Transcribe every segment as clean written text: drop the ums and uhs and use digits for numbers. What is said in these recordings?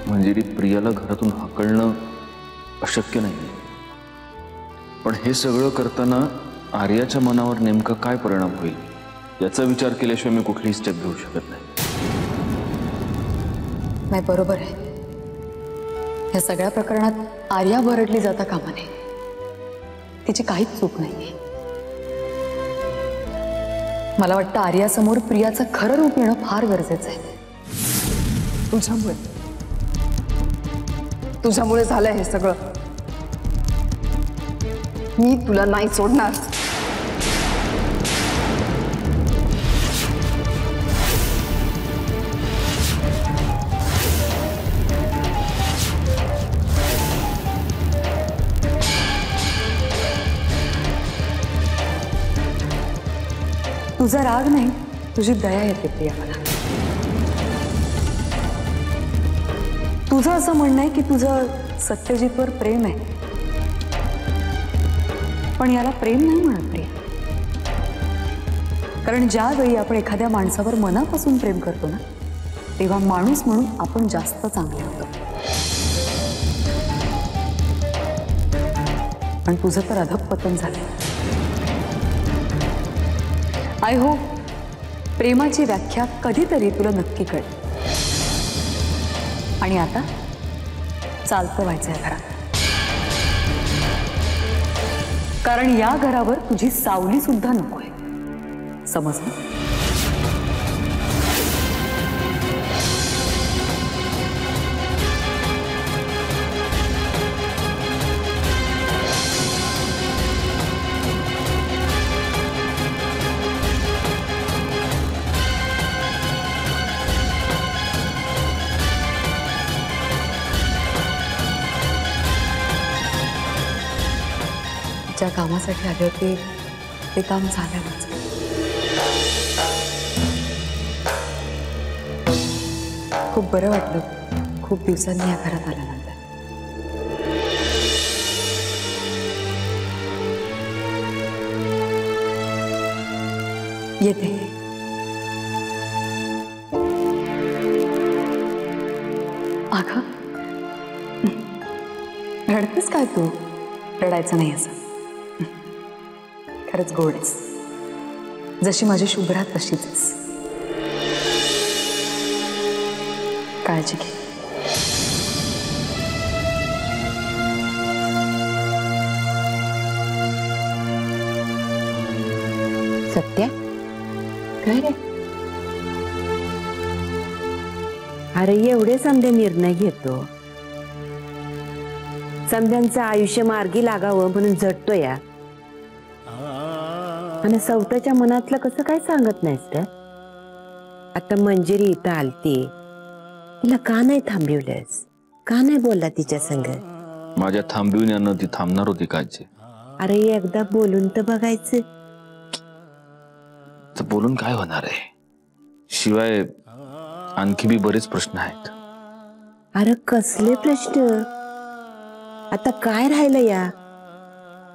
मंजिरी प्रियाला घरातून हाकलणं अशक्य नाही, पण हे सगळं करताना आर्याच्या मनावर नेमका काय परिणाम होईल याचा विचार केल्याशिवाय मी कुठलीही स्टेप घेऊ शकत नाही. नाही, बरोबर आहे. या सगळ्या प्रकरणात आर्या भरडली जाता कामा नये. तिची काहीच चूक नाहीये. मला वाटतं आर्यासमोर प्रियाचं खरं रूप येणं फार गरजेचं आहे. तुझ्यामुळे झालंय हे सगळं. मी तुला नाही सोडणार. तुझा राग नाही, तुझी दया येते प्रिया मला. तुझं असं म्हणणं आहे की तुझं सत्यजितवर प्रेम आहे, पण याला प्रेम नाही म्हणत प्रिया. कारण ज्यावेळी आपण एखाद्या माणसावर मनापासून प्रेम करतो ना, तेव्हा माणूस म्हणून आपण जास्त चांगले होतो. पण तुझं तर अधःपतन झालं. आय होप प्रेमाची व्याख्या कधीतरी तुला नक्की कळेल. आणि आता चालतं व्हायचं या घरात, कारण या घरावर तुझी सावली सुद्धा नकोय. समजलं? ज्या कामासाठी आले होते ते काम झालं माझं. खूप बरं वाटलं खूप दिवसांनी या घरात आल्यानंतर. येते. अगं रडतेस काय तू? रडायचं नाही असं. खरंच गोड आहेस. जशी माझी शुभ्रा तशीच आहेस. काळजी घे. सत्या काय रे? अरे एवढे संध्या निर्णय घेतो. संध्यांचं आयुष्य मार्गी लागावं म्हणून झटतो या, आणि सवताच्या मनातलं कसं काय सांगत नाहीस का? आता मंजिरी इथं आलती, तिला का नाही थांबवलंस? का नाही बोलला तिच्या संग? माझ्या थांबविण्यानं यानं ती थांबणार होती काची? अरे एकदा बोलून तर बघायचं. तर बोलून काय होणार आहे? शिवाय आणखी बी बरेच प्रश्न आहेत. अरे कसले प्रश्न? आता काय राहिलं या?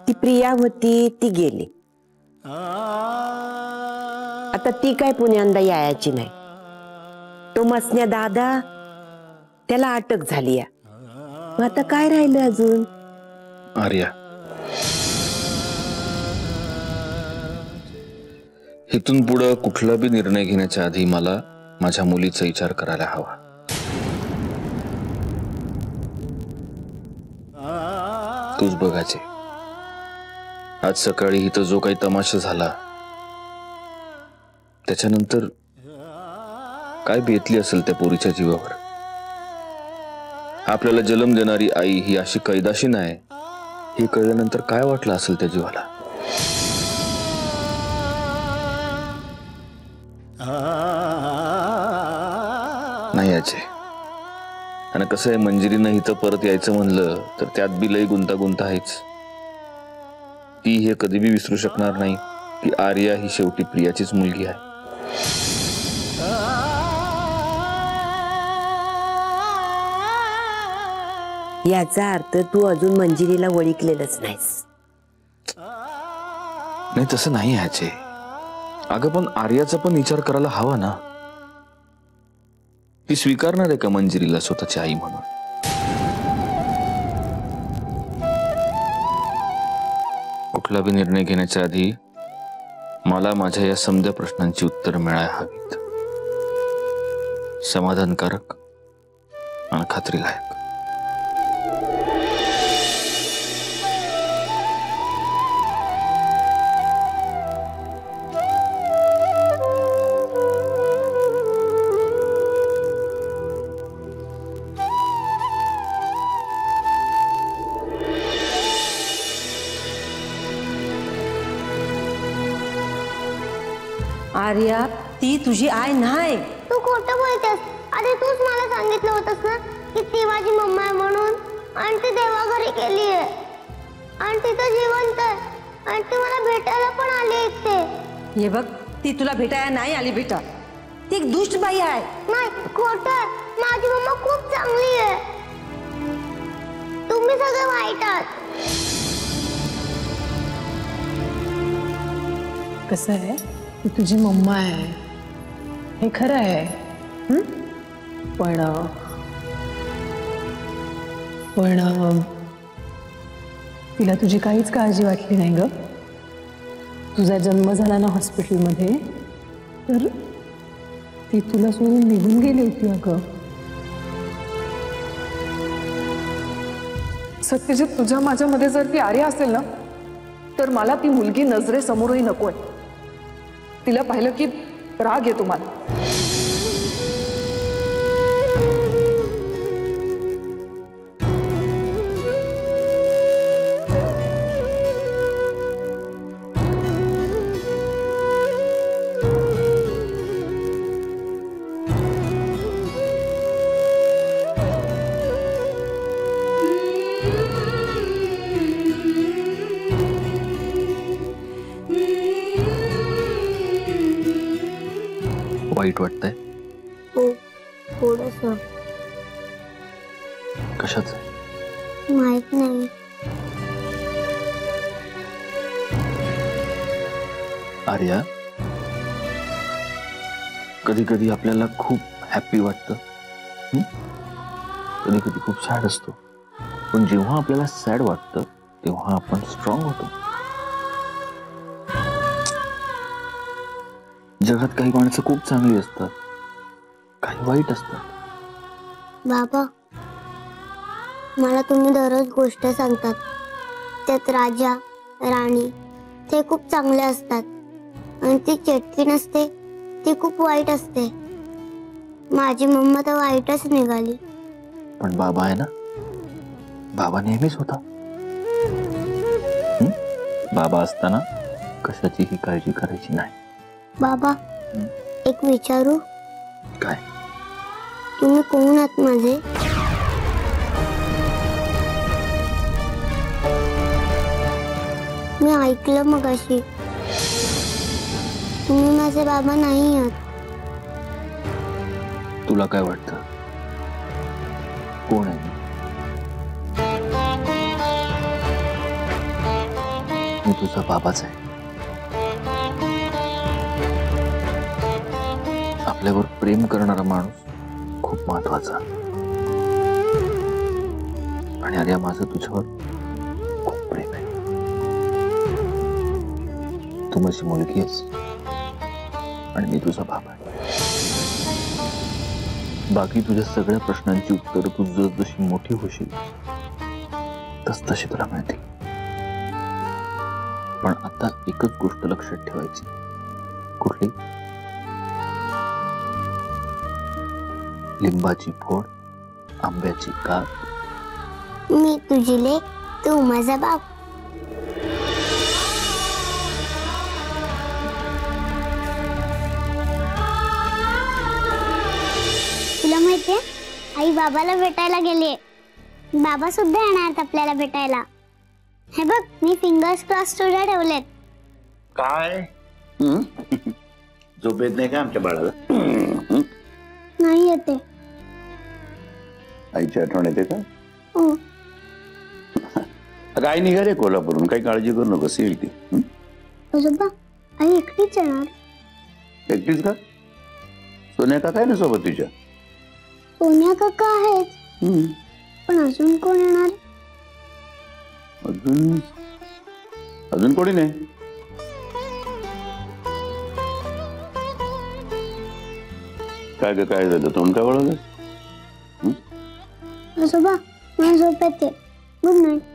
ती प्रिया होती ती गेली, आता ती काय पुण्यांदा यायची नाही. तो मसन्या दादा त्याला अटक झाली या. मग आता काय राहिलं अजून? आर्या, इथून पुढे कुठला बी निर्णय घेण्याच्या आधी मला माझ्या मुलीचा विचार करायला हवा. तूच बघायचे आज सकाळी इथं जो काही तमाशा झाला त्याच्यानंतर काय बेतली असेल त्या पोरीच्या जीवावर. आपल्याला जन्म देणारी आई ही अशी कैदाशी नाही हे कळल्यानंतर काय वाटलं असेल त्या जीवाला. नाही अजय, आणि कसं आहे, मंजिरीनं इथं परत यायचं म्हणलं तर त्यात बी लई गुंतागुंत आहेच. ती हे कधी बी विसरू शकणार नाही की आर्या ही शेवटी प्रियाचीच मुलगी आहे. याचा अर्थ तू अजून मंजिरीला ओळखलेलंच नाहीस. नाही तसं नाही अजय. अगं पण आर्याचा पण विचार करायला हवा ना. ती स्वीकारणार आहे का मंजिरीला स्वतःची आई म्हणून? कुठला बी निर्णय घेण्याच्या आधी मला माझ्या या समध्या प्रश्नांची उत्तर मिळायला हवीत, समाधानकारक आणि खात्रीलायक. आर्या, ती तुझी आई नाही. तू खोटं बोलतेस. आधी तूच मला सांगितलं होतंस ना की ती माझी मम्मा आहे म्हणून, आणि ती देवाघरी गेली आहे आणि तिथं जिवंत आहे आणि ती मला भेटायला पण आली इथे. हे बघ, ती तुला भेटायला नाही आली बेटा. ती एक दुष्ट बाई आहे. नाही, खोटं आहे. माझी मम्मा खूप चांगली आहे. तुम्ही सगळे वाईट आहात. कसं आहे, ती तुझी मम्मा आहे हे खरं आहे, पण तिला तुझी काहीच काळजी वाटली नाही ग. तुझा जन्म झाला ना हॉस्पिटलमध्ये, तर ती तुला सोडून निघून गेली होती अगं. सत्यजित, तुझ्या माझ्यामध्ये जर ती आर्या असेल ना, तर मला ती मुलगी नजरेसमोरही नकोय. तिला पाहिलं की राग येतो मला. वाईट वाटतंय? हो, थोडंसं. कशाचं? माहित नाही. आर्या, कधी कधी आपल्याला खूप हॅपी वाटतं, कधी कधी खूप सॅड असतो. पण जेव्हा आपल्याला सॅड वाटतं तेव्हा आपण स्ट्रॉंग होतो. जगात काही माणसं खूप चांगली असतात, काही वाईट असतात. बाबा, मला तुम्ही दररोज गोष्ट सांगतात. त्यात राजा राणी ते खूप चांगले असतात आणि ती चेटकी नसते, ती खूप वाईट असते. माझी मम्मा तर वाईटच निघाली. पण बाबा आहे ना, बाबा नेहमीच होता. बाबा असताना कशाचीही काळजी करायची नाही. बाबा, एक विचारू? काय? तुम्ही कोण आहात माझे? मी ऐकलं मगाशी तुम्ही माझे बाबा नाही आहात. तुला काय वाटतं, कोण आहे मी? तुझा बाबाच आहे. आपल्यावर प्रेम करणारा माणूस खूप महत्वाचा. आणि अरे, माझं तुझ्यावर खूप प्रेम आहे. तू माझी मुलगी आहेस आणि मी तुझा बाबा आहे. बाकी तुझ्या सगळ्या प्रश्नांची उत्तर तू जशी मोठी होशील तशी तुला मिळतील. पण आता एकच गोष्ट लक्षात ठेवायची. कुठली? लिंबाची फोड, आंब्याची काप. मी तुझी लेक, तू माझा बाप. तुला माहितीये, आई बाबाला भेटायला गेलीये. बाबा सुद्धा येणार आपल्याला भेटायला. हे बघ, मी फिंगर्स क्रॉस तुझ्या ठेवलेत. काय झोप येत नाही का आमच्या बाळाला? नाही येते. आईची आठवण येते का? हो. अगं, आई निघा रे कोल्हापूरून, काही काळजी करू नकोस, येईल ती. आजोबा, आई एकटीच येणार. एकटीच का? सोन्या का काय ना सोबत तुझ्या? सोनिया काका आहेत, पण अजून कोण येणार? अजून अजून कोणी नाही. काय ग, काय झालं? तोंड का वळवलं? आजोबा मला झोप येते. Good night.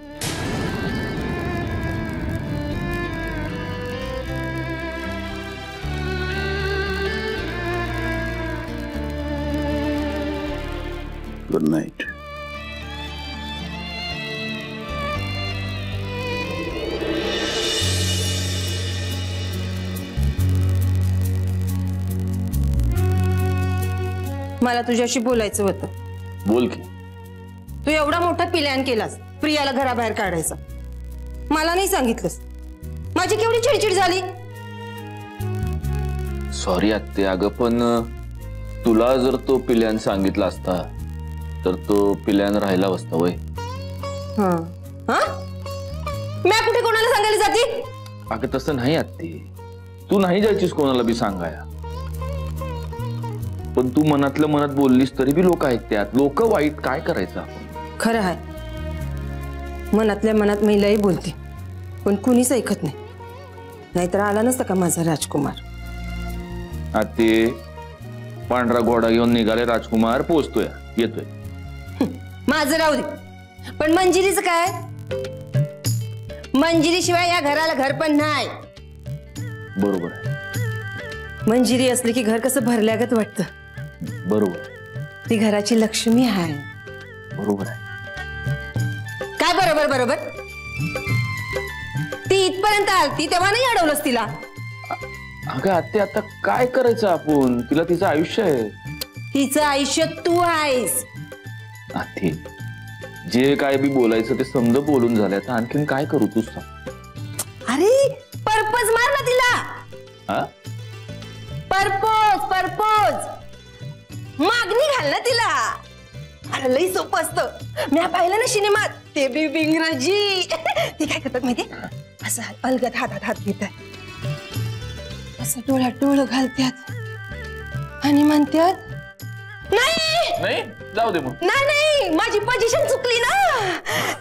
Good night. मला तुझ्याशी बोलायचं होतं. बोल की. तू एवढा मोठा प्लॅन केलास प्रियाला घराबाहेर काढायचा, मला नाही सांगितलंस. माझी केवढी चिडचिड झाली. सॉरी आत्ते, अगं पण तुला जर तो प्लॅन सांगितला असता तर तो प्लॅन राहिला असता वय. मी कुठे कोणाला सांगायला जाते? अगं तसं नाही आत्ते, तू नाही जायचीस कोणाला बी सांगाया. पण तू मनातल्या मनात बोललीस तरी बी लोक ऐकतात. लोक वाईट काय करायचं आपण. खरं आहे, मनातल्या मनात महिलाही बोलते पण कुणीच ऐकत नाही. नाहीतर आला नसता का माझा राजकुमार. आत्ते, पांढरा घोडा घेऊन निघाले राजकुमार, पोचतोय, येतोय. माझं राहू दे, पण मंजिरीचं काय? मंजिरीशिवाय या घराला घर पण नाही. बरोबर आहे. मंजिरी असली की घर कसं भरल्यागत वाटतं. बरोबर. ती घराची लक्ष्मी आहे. बरोबर आहे. काय बरोबर बरोबर? ती इथपर्यंत आलती तेव्हा नाही अडवलंस तिला. अगं आत्ते, आता काय करायचं आपण? तिला तिचं आयुष्य आहे. तिचं आयुष्य तू आहेस. आत्ते, जे काय बी बोलायचं ते समज बोलून झालं. आता आणखीन काय करू तू सांग. अरे पर्पज मार ना तिला. हा, पर्पोज पर्पोज मागणी घाल ना तिला. अरे लई सोपं असतं. मी पाहिलं ना सिनेमात, ते बी इंग्रजी. ते काय करतात माहितीये, असं अलगद हातात हात घेतात, असं डोळ्यात डोळं घालतात आणि म्हणतात नाही नाही जाऊ दे मग. नाही नाही, माझी पोझिशन चुकली ना.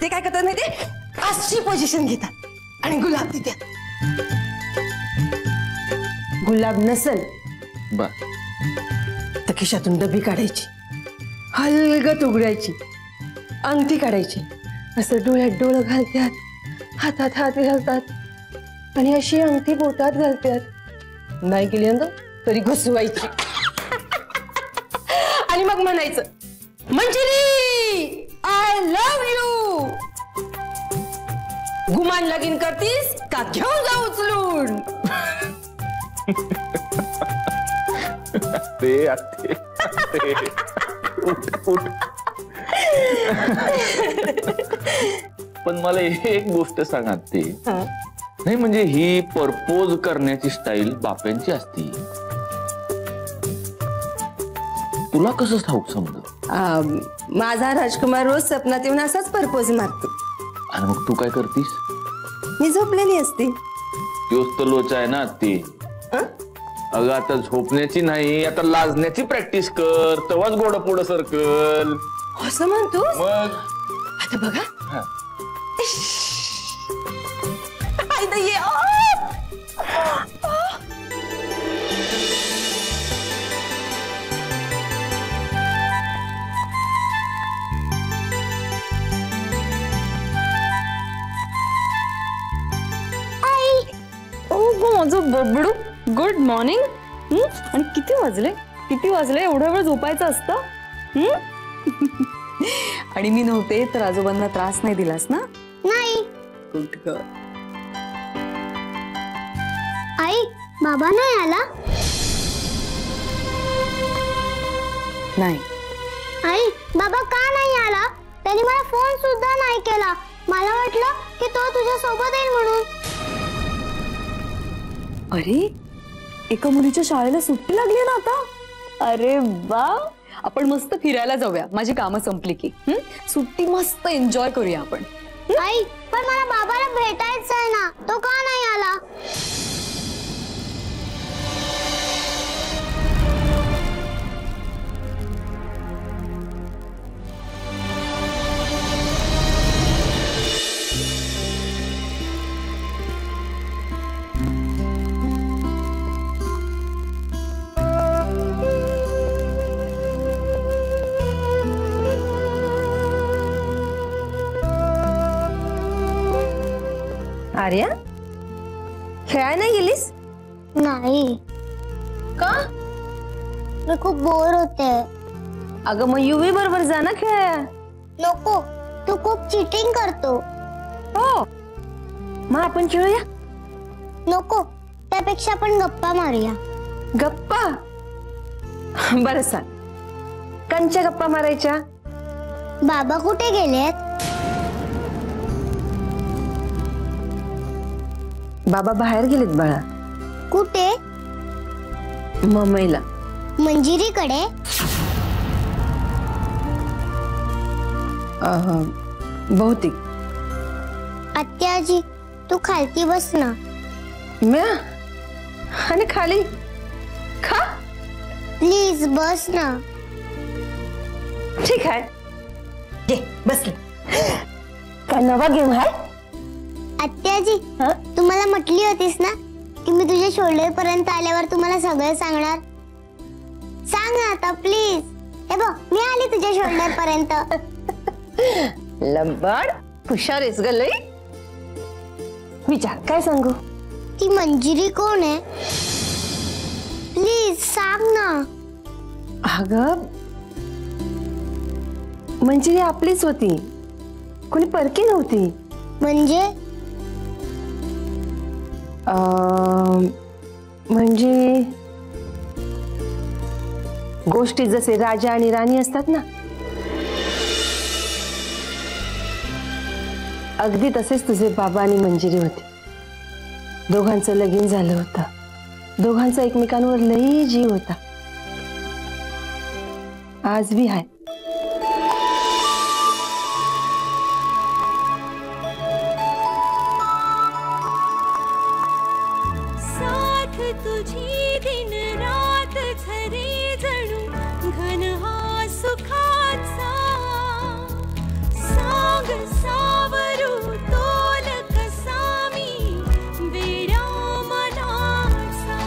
ते काय करतात माहितीये, अशी पोझिशन घेतात आणि गुलाब देतात. गुलाब नसल बर, तर खिशातून डबी काढायची, हलगत उघडायची, अंगठी काढायची, असं डोळ्यात डोळं घालतात, हातात हात घालतात आणि अशी अंगठी बोटात घालतात. नाही केली ना तरी घुसवायची आणि मग म्हणायचं, मंजिरी आय लव्ह यू. गुमान लगीन करतीस का घेऊन जाऊ उचलून. ते आत्ते, उठ उठ. पण मला एक गोष्ट सांग आत्ते, नाही म्हणजे ही परपोज करण्याची स्टाईल बाप्यांची असती. तुला कसं ठाऊक समज? माझा राजकुमार रोज सपनात येऊन असाच परपोज मारतो. आणि मग तू काय करतीस? मी झोपलेली असते. तोच तर लोचा आहे ना आत्ते. अगं आता झोपण्याची नाही, आता लाजण्याची प्रॅक्टिस कर, तेव्हाच गोड पुढं सरकल. असं म्हणतो मग आता बघा. माझं बबडू, गुड मॉर्निंग. आणि किती वाजले एवढ्या वेळ झोपायचं असतं? आणि मी नव्हते तर आजोबांना त्रास नाही दिलास ना? नाही. आई, बाबा नाही आला? नाही. आई, बाबा का नाही आला? त्याने मला फोन सुद्धा नाही केला. मला वाटलं की तो तुझ्या सोबत येईल म्हणून. अरे, एका मुलीच्या शाळेला सुट्टी लागली ना आता. अरे वा, आपण मस्त फिरायला जाऊया. माझी कामं संपली की सुट्टी मस्त एन्जॉय करूया आपण. आई, पण मला बाबाला भेटायचं आहे ना, तो का नाही आला? आर्या खेळायला नाही गेलीस? नाही, का? मी खूप बोर होते. अगं मग युवी बरोबर जा ना खेळायला. नको, तू खूप चिटिंग करतो. हो, मग आपण खेळूया. नको, त्यापेक्षा आपण गप्पा मारूया. गप्पा? बरं सांग, कंच्या गप्पा मारायच्या? बाबा कुठे गेलेत? बाबा बाहेर गेलेत बाळा. कुठे? मुंबईला. मंजिरीकडे? बहुतेक. आत्याजी, तू खालती बस ना. म्या आणि खाली खा. प्लीज बस ना. ठीक आहे, ये बसले. काय नवा गेम आहे? आत्याजी, तुम्हाला म्हटली होतीस ना की मी तुझ्या शोल्डर पर्यंत आल्यावर तुम्हाला सगळं सांगणार. सांग आता प्लीज. हे बघ, मी आली तुझ्या शोल्डर पर्यंत. लंबाड हुशार आहेस ग लई. विचार, काय सांगू? ती मंजिरी कोण आहे? प्लीज सांग ना. अगं मंजिरी आपलीच होती, कोणी परकी नव्हती. म्हणजे? म्हणजे गोष्टीत जसे राजा आणि राणी असतात ना, अगदी तसेच तुझे बाबा आणि मंजिरी होते. दोघांचं लगीन झालं होतं, दोघांचा एकमेकांवर लई जीव होता. आज भी आहे. साथ तुझी दिन रात झरे जणू घन हा सुखाचा. सांग सावरू तोल कसा मी वेड्या मनाचा.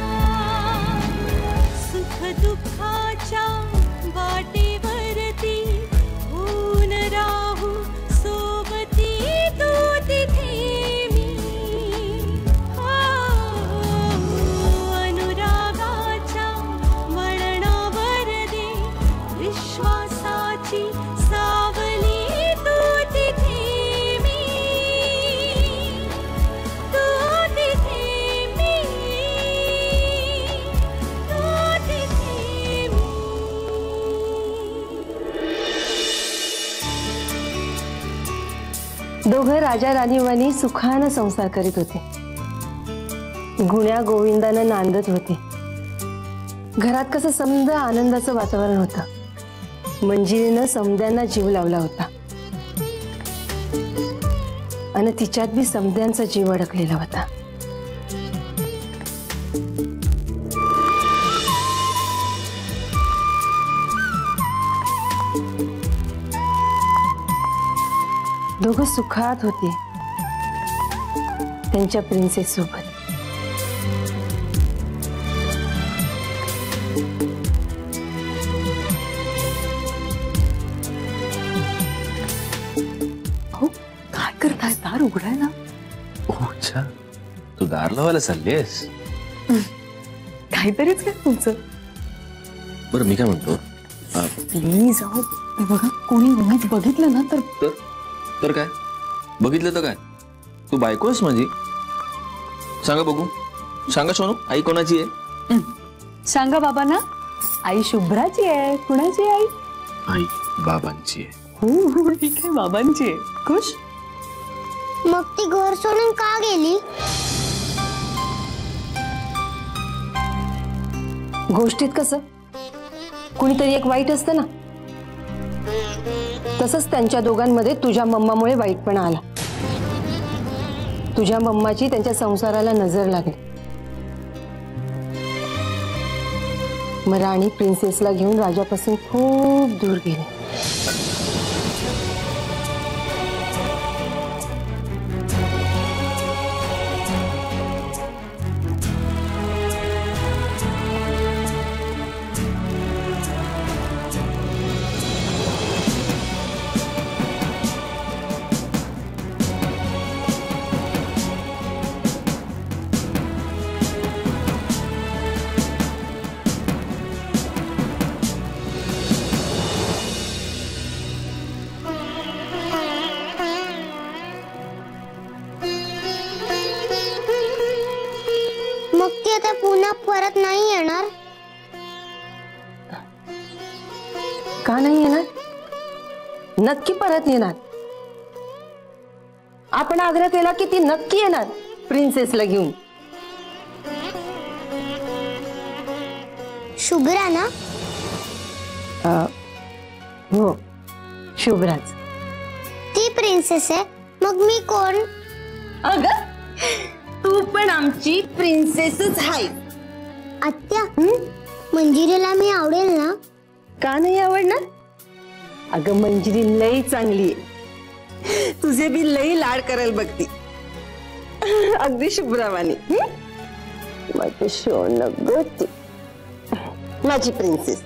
सुख दुःखाच्या वाटेवरती होऊन राहू सोबती तू तिथे मी. अनुरागाच्या वळणावर दे विश्वासाची सावली तू तिथे मी. तू तिथे मी, तू तिथे मी. दोघं राजा राणीवाणी सुखानं संसार करीत होते. गुण्या गोविंदानं नांदत होते. घरात कसं समद आनंदाचं वातावरण होतं. मंजिरीनं समद्यांना जीव लावला होता आणि तिच्यात बी समद्यांचा जीव अडकलेला होता. दोघं सुखात होते त्यांच्या प्रिन्सेस सोबत. काय करताय? दार उघडाय ना. अच्छा, तू दार लावायला चाललीस? काहीतरीच काय तुमचं. बरं मी काय म्हणतो, प्लीज अहो, ते बघा कोणी उगीच बघितलं ना तर. तर काय बघितलं तर काय? तू बायकोस माझी. सांगा बघू, सांगा सोनू, आई कोणाची आहे? सांगा बाबांना. आई शुभ्राची आहे. कुणाची आई? आई बाबांची आहे. हो ठीक आहे, बाबांची आहे. खुश? मग ती घर सोडून का गेली? गोष्टीत कसं कुणीतरी एक वाईट असतं ना, तसंच त्यांच्या दोघांमध्ये तुझ्या मम्मामुळे वाईटपणा आला. तुझ्या मम्माची त्यांच्या संसाराला नजर लागली. मग राणी प्रिन्सेसला घेऊन राजापासून खूप दूर गेली. परत नाही येणार? का नाही येणार? नक्की परत येणार. आपण आग्रह केला की ती नक्की येणार प्रिन्सेसला घेऊन. शुभ्रा ना? हो, शुभ्राज. ती प्रिन्सेस आहे, मग मी कोण? अगं तू पण आमची प्रिन्सेसच आहे. आत्या, मंजिरीला मी आवडेल ना? का नाही आवडणार? अगं मंजिरी लई चांगली आहे. तुझे बी लई लाड करेल बघ ती, अगदी शुभ्रावानी. माझी शोन ती माझी प्रिन्सेस.